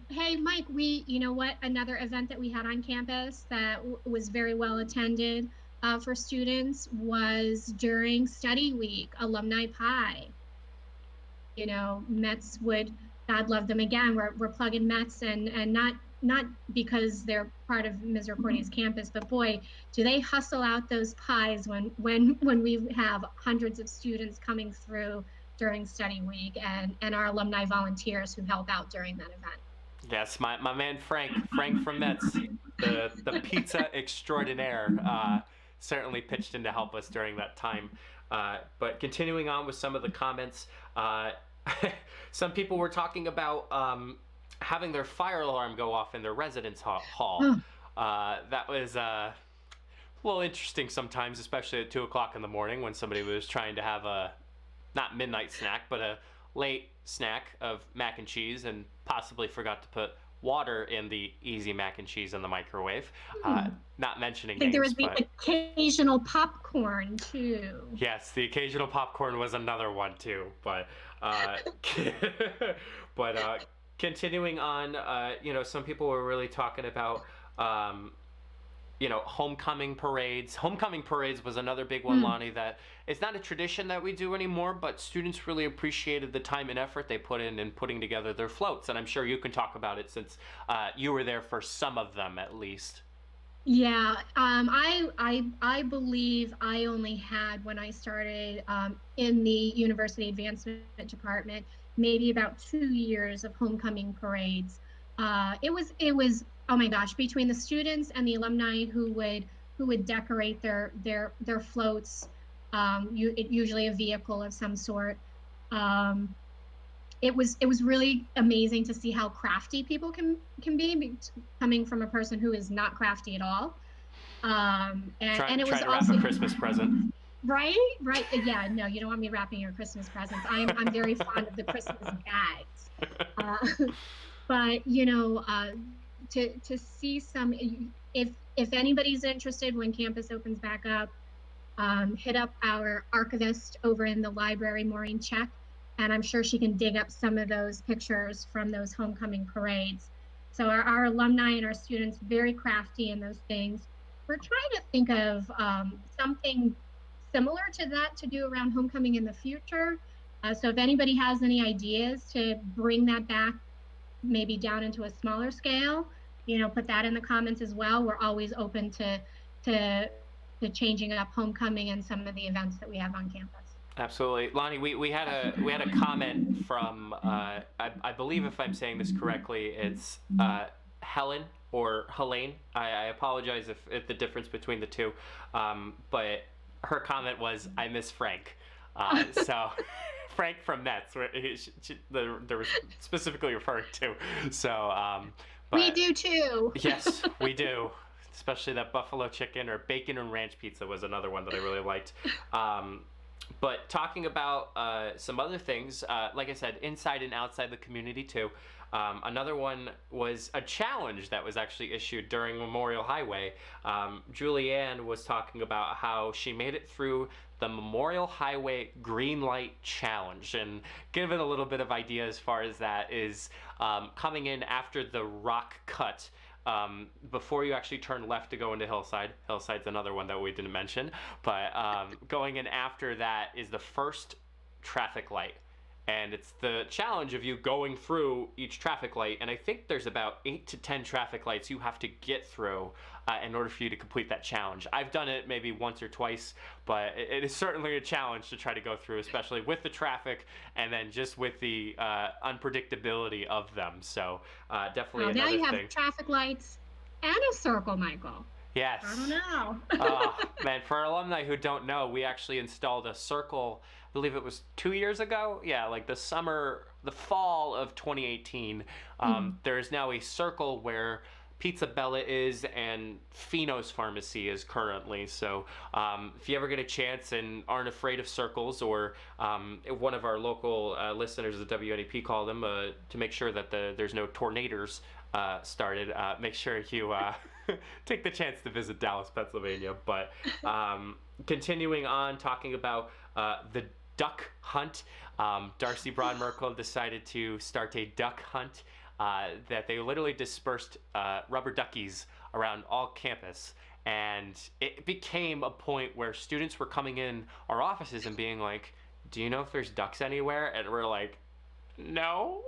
Speaker 2: Hey, Mike, you know what? Another event that we had on campus that was very well attended for students was during study week, alumni pie. Mets would, God love them again. We're plugging Mets, and not because they're part of Misericordia's campus, but boy, do they hustle out those pies when we have hundreds of students coming through during study week, and our alumni volunteers who help out during that event.
Speaker 1: Yes, my man Frank from Metz, the pizza extraordinaire, certainly pitched in to help us during that time. But continuing on with some of the comments, uh, some people were talking about having their fire alarm go off in their residence hall. That was a little interesting sometimes, especially at 2 o'clock in the morning when somebody was trying to have a not midnight snack, but a late snack of mac and cheese and possibly forgot to put water in the easy mac and cheese in the microwave. Not mentioning
Speaker 2: I think there
Speaker 1: names,
Speaker 2: was the
Speaker 1: but
Speaker 2: occasional popcorn too.
Speaker 1: yes, the occasional popcorn was another one too. But but continuing on, some people were really talking about homecoming parades. Homecoming parades was another big one, Lonnie, that it's not a tradition that we do anymore, but students really appreciated the time and effort they put in putting together their floats. And I'm sure you can talk about it since you were there for some of them at least.
Speaker 2: Yeah, I believe I only had, when I started in the University Advancement Department, maybe about 2 years of homecoming parades. It was, oh my gosh, between the students and the alumni who would decorate their floats, usually a vehicle of some sort. Um, it was really amazing to see how crafty people can be, coming from a person who is not crafty at all. And it
Speaker 1: Try
Speaker 2: was
Speaker 1: to wrap a
Speaker 2: also
Speaker 1: Christmas present.
Speaker 2: right. Yeah, no, you don't want me wrapping your Christmas presents. I'm very fond of the Christmas bags. Uh, but to see some, if anybody's interested when campus opens back up, hit up our archivist over in the library, Maureen Check, and I'm sure she can dig up some of those pictures from those homecoming parades. So our alumni and our students, very crafty in those things. We're trying to think of something similar to that to do around homecoming in the future. So if anybody has any ideas to bring that back, maybe down into a smaller scale, put that in the comments as well. We're always open to changing up homecoming and some of the events that we have on campus.
Speaker 1: Absolutely, Lonnie. We had a comment from I believe, if I'm saying this correctly, it's Helen or Helene. I apologize if the difference between the two, but her comment was, "I miss Frank." So Frank from Nets, where they were specifically referring to. So,
Speaker 2: We
Speaker 1: but
Speaker 2: do too.
Speaker 1: yes, we do. Especially that buffalo chicken or bacon and ranch pizza was another one that I really liked. But talking about some other things, like I said, inside and outside the community too. Another one was a challenge that was actually issued during Memorial Highway. Julianne was talking about how she made it through the Memorial Highway Greenlight Challenge, and given a little bit of idea as far as that is, coming in after the rock cut. Before you actually turn left to go into Hillside. Hillside's another one that we didn't mention, but going in after that is the first traffic light. And it's the challenge of you going through each traffic light. And I think there's about 8 to 10 traffic lights you have to get through in order for you to complete that challenge. I've done it maybe once or twice, but it is certainly a challenge to try to go through, especially with the traffic and then just with the unpredictability of them. So definitely
Speaker 2: Now
Speaker 1: another
Speaker 2: you have
Speaker 1: thing.
Speaker 2: traffic lights and a circle, Michael.
Speaker 1: Yes.
Speaker 2: I don't know.
Speaker 1: Oh, man, for our alumni who don't know, we actually installed a circle, I believe it was 2 years ago. Yeah, like the fall of 2018. There is now a circle where Pizza Bella is and Fino's Pharmacy is currently. So if you ever get a chance and aren't afraid of circles, or one of our local listeners, the WNEP, call them to make sure that there's no tornadoes started, make sure you take the chance to visit Dallas, Pennsylvania. But continuing on, talking about the duck hunt, Darcy Braun Merkel decided to start a duck hunt that they literally dispersed rubber duckies around all campus. And it became a point where students were coming in our offices and being like, do you know if there's ducks anywhere? And we're like, no.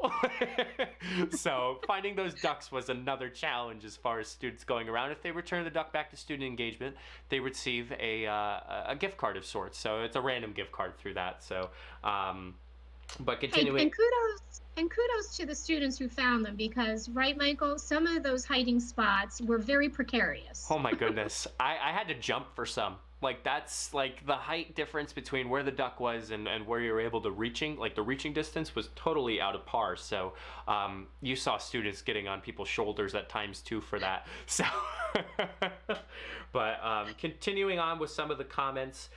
Speaker 1: So finding those ducks was another challenge as far as students going around. If they return the duck back to student engagement, they receive a gift card of sorts. So it's a random gift card through that. So, but continuing.
Speaker 2: And kudos to the students who found them, because, right, Michael, some of those hiding spots were very precarious.
Speaker 1: Oh my goodness. I had to jump for some. Like, that's like the height difference between where the duck was and where you were able to reaching, like the reaching distance was totally out of par. So you saw students getting on people's shoulders at times too for that. So, but continuing on with some of the comments,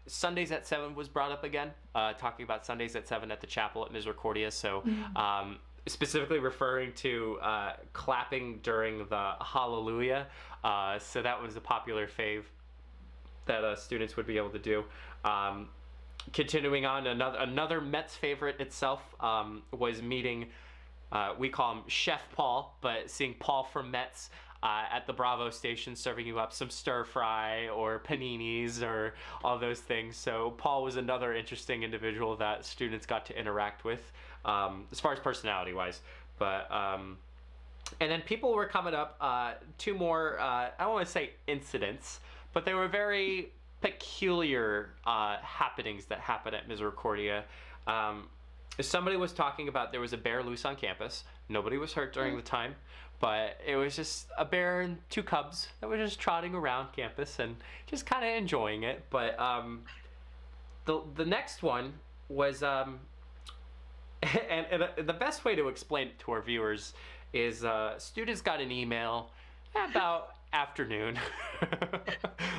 Speaker 1: Sundays at 7 was brought up again, talking about Sundays at 7 at the chapel at Misericordia. So specifically referring to clapping during the Hallelujah. So that was a popular fave that students would be able to do. Continuing on, another Mets favorite itself was meeting, we call him Chef Paul, but seeing Paul from Mets at the Bravo station serving you up some stir fry or paninis or all those things. So Paul was another interesting individual that students got to interact with as far as personality wise. But and then people were coming up, two more, I don't want to say incidents, but they were very peculiar happenings that happened at Misericordia. Somebody was talking about there was a bear loose on campus. Nobody was hurt during the time, but it was just a bear and two cubs that were just trotting around campus and just kind of enjoying it. But the next one was, and the best way to explain it to our viewers is students got an email about afternoon.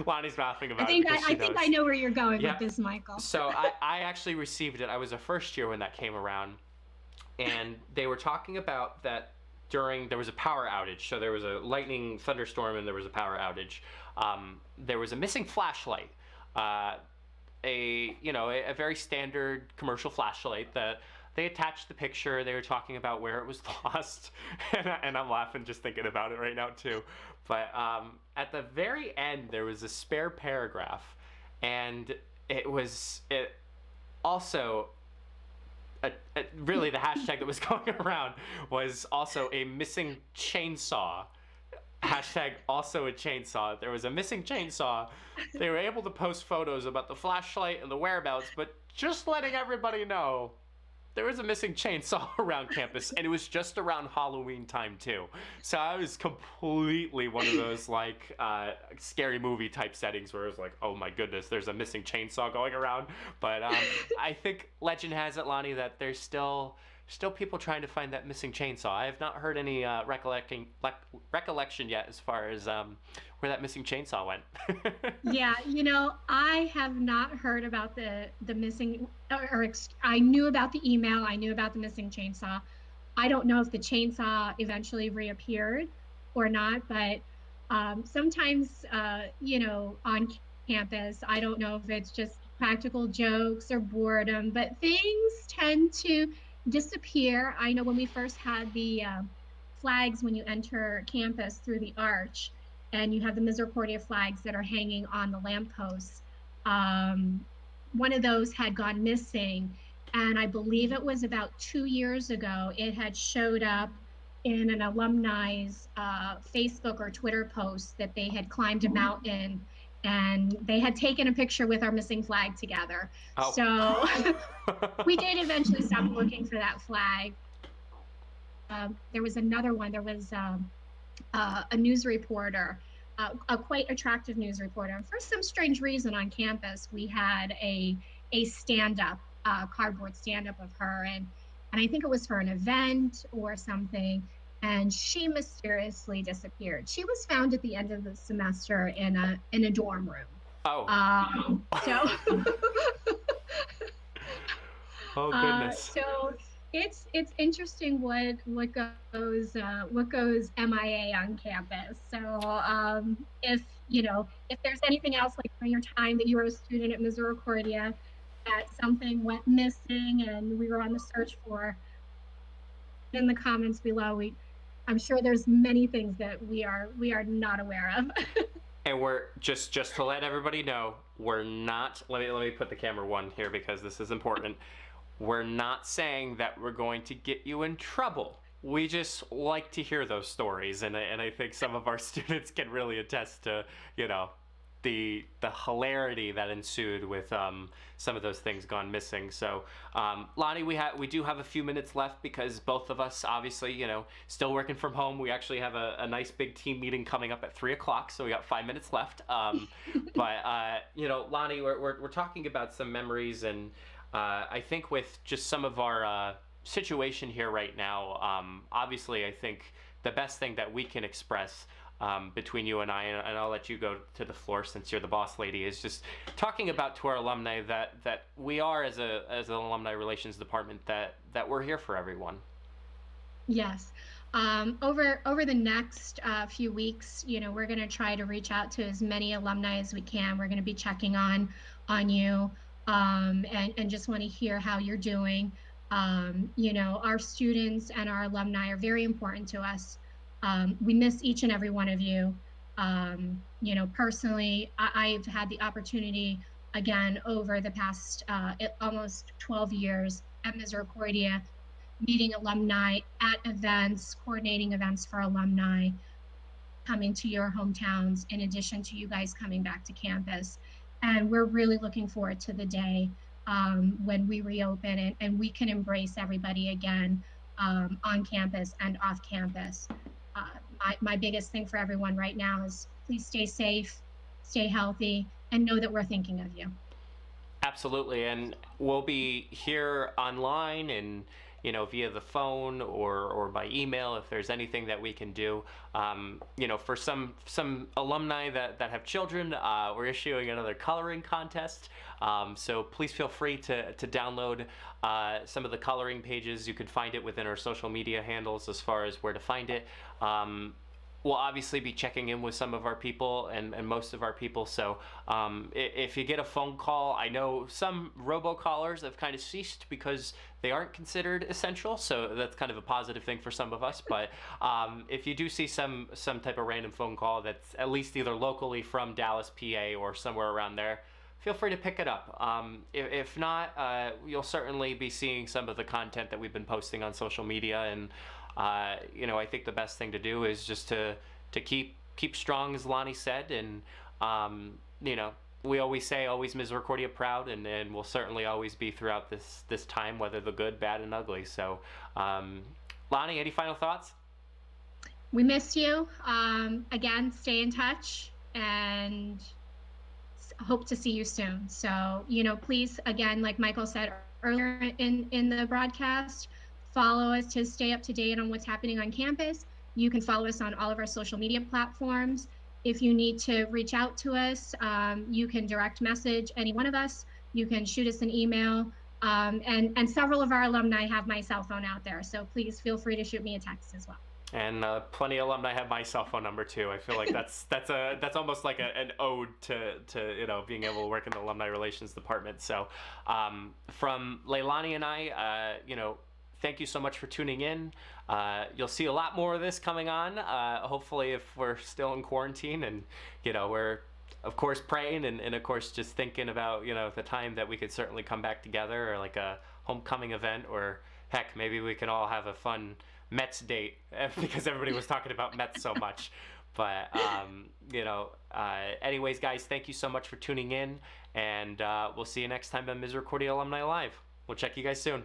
Speaker 1: Lonnie's laughing about it.
Speaker 2: I think I know where you're going with this, Michael.
Speaker 1: So I actually received it. I was a first year when that came around, and they were talking about that there was a power outage. So there was a lightning thunderstorm and there was a power outage. There was a missing flashlight, a very standard commercial flashlight that they attached the picture. They were talking about where it was lost, and I'm laughing just thinking about it right now too. But at the very end, there was a spare paragraph, and it also really the hashtag that was going around was also a missing chainsaw. Hashtag also a chainsaw. There was a missing chainsaw. They were able to post photos about the flashlight and the whereabouts, but just letting everybody know there was a missing chainsaw around campus, and it was just around Halloween time too. So I was completely one of those like scary movie type settings where it was like, oh my goodness, there's a missing chainsaw going around. But I think legend has it, Lonnie, that there's still people trying to find that missing chainsaw. I have not heard any recollection yet as far as where that missing chainsaw went.
Speaker 2: Yeah, I have not heard about the missing, I knew about the email, I knew about the missing chainsaw. I don't know if the chainsaw eventually reappeared or not, but sometimes, on campus, I don't know if it's just practical jokes or boredom, but things tend to disappear. I know when we first had the flags when you enter campus through the arch, and you have the Misericordia flags that are hanging on the lampposts. One of those had gone missing, and I believe it was about 2 years ago. It had showed up in an alumni's Facebook or Twitter post that they had climbed a mountain, and they had taken a picture with our missing flag together. Oh. So we did eventually stop looking for that flag. There was another one. There was a news reporter, a quite attractive news reporter. And for some strange reason on campus, we had a stand-up, cardboard stand-up of her. And I think it was for an event or something. And she mysteriously disappeared. She was found at the end of the semester in a dorm room.
Speaker 1: Oh.
Speaker 2: So.
Speaker 1: Oh goodness.
Speaker 2: So it's interesting what goes MIA on campus. So if there's anything else like during your time that you were a student at Misericordia that something went missing and we were on the search for, in the comments below. I'm sure there's many things that we are not aware of.
Speaker 1: And we're just to let everybody know, we're not. Let me put the camera one here because this is important. We're not saying that we're going to get you in trouble. We just like to hear those stories, and I think some of our students can really attest to, the hilarity that ensued with some of those things gone missing. So, Lonnie, we do have a few minutes left because both of us, obviously, still working from home. We actually have a nice big team meeting coming up at 3:00, so we got 5 minutes left. But Lonnie, we're talking about some memories, and I think with just some of our situation here right now, obviously, I think the best thing that we can express between you and I, and I'll let you go to the floor since you're the boss lady, is just talking about to our alumni that we are, as an alumni relations department, that we're here for everyone.
Speaker 2: Yes. Over the next few weeks, we're going to try to reach out to as many alumni as we can. We're going to be checking on you, and just want to hear how you're doing. Our students and our alumni are very important to us. We miss each and every one of you. Personally, I've had the opportunity again over the past almost 12 years at Misericordia, meeting alumni at events, coordinating events for alumni, coming to your hometowns, in addition to you guys coming back to campus. And we're really looking forward to the day when we reopen and we can embrace everybody again, on campus and off campus. My biggest thing for everyone right now is please stay safe, stay healthy, and know that we're thinking of you.
Speaker 1: Absolutely, and we'll be here online and via the phone or by email if there's anything that we can do. For some alumni that have children, we're issuing another coloring contest. So please feel free to download some of the coloring pages. You can find it within our social media handles as far as where to find it. We'll obviously be checking in with some of our people and most of our people. So if you get a phone call, I know some robocallers have kind of ceased because they aren't considered essential. So that's kind of a positive thing for some of us. But if you do see some type of random phone call that's at least either locally from Dallas, PA, or somewhere around there, feel free to pick it up. If not, you'll certainly be seeing some of the content that we've been posting on social media. And I think the best thing to do is just to keep strong, as Lonnie said, and we always say, always Misericordia proud, and we'll certainly always be throughout this time, whether the good, bad, and ugly. So, Lonnie, any final thoughts?
Speaker 2: We miss you. Again, stay in touch and hope to see you soon. So, please, again, like Michael said earlier in the broadcast, follow us to stay up to date on what's happening on campus. You can follow us on all of our social media platforms. If you need to reach out to us, you can direct message any one of us. You can shoot us an email. And several of our alumni have my cell phone out there. So please feel free to shoot me a text as well.
Speaker 1: And plenty of alumni have my cell phone number too. I feel like that's almost like an ode to being able to work in the alumni relations department. So from Lailani and I, thank you so much for tuning in. You'll see a lot more of this coming on, hopefully, if we're still in quarantine. And, we're, of course, praying and of course, just thinking about, the time that we could certainly come back together, or like a homecoming event, or heck, maybe we can all have a fun Mets date because everybody was talking about Mets so much. But, anyways, guys, thank you so much for tuning in. And we'll see you next time on Misericordia Alumni Live. We'll check you guys soon.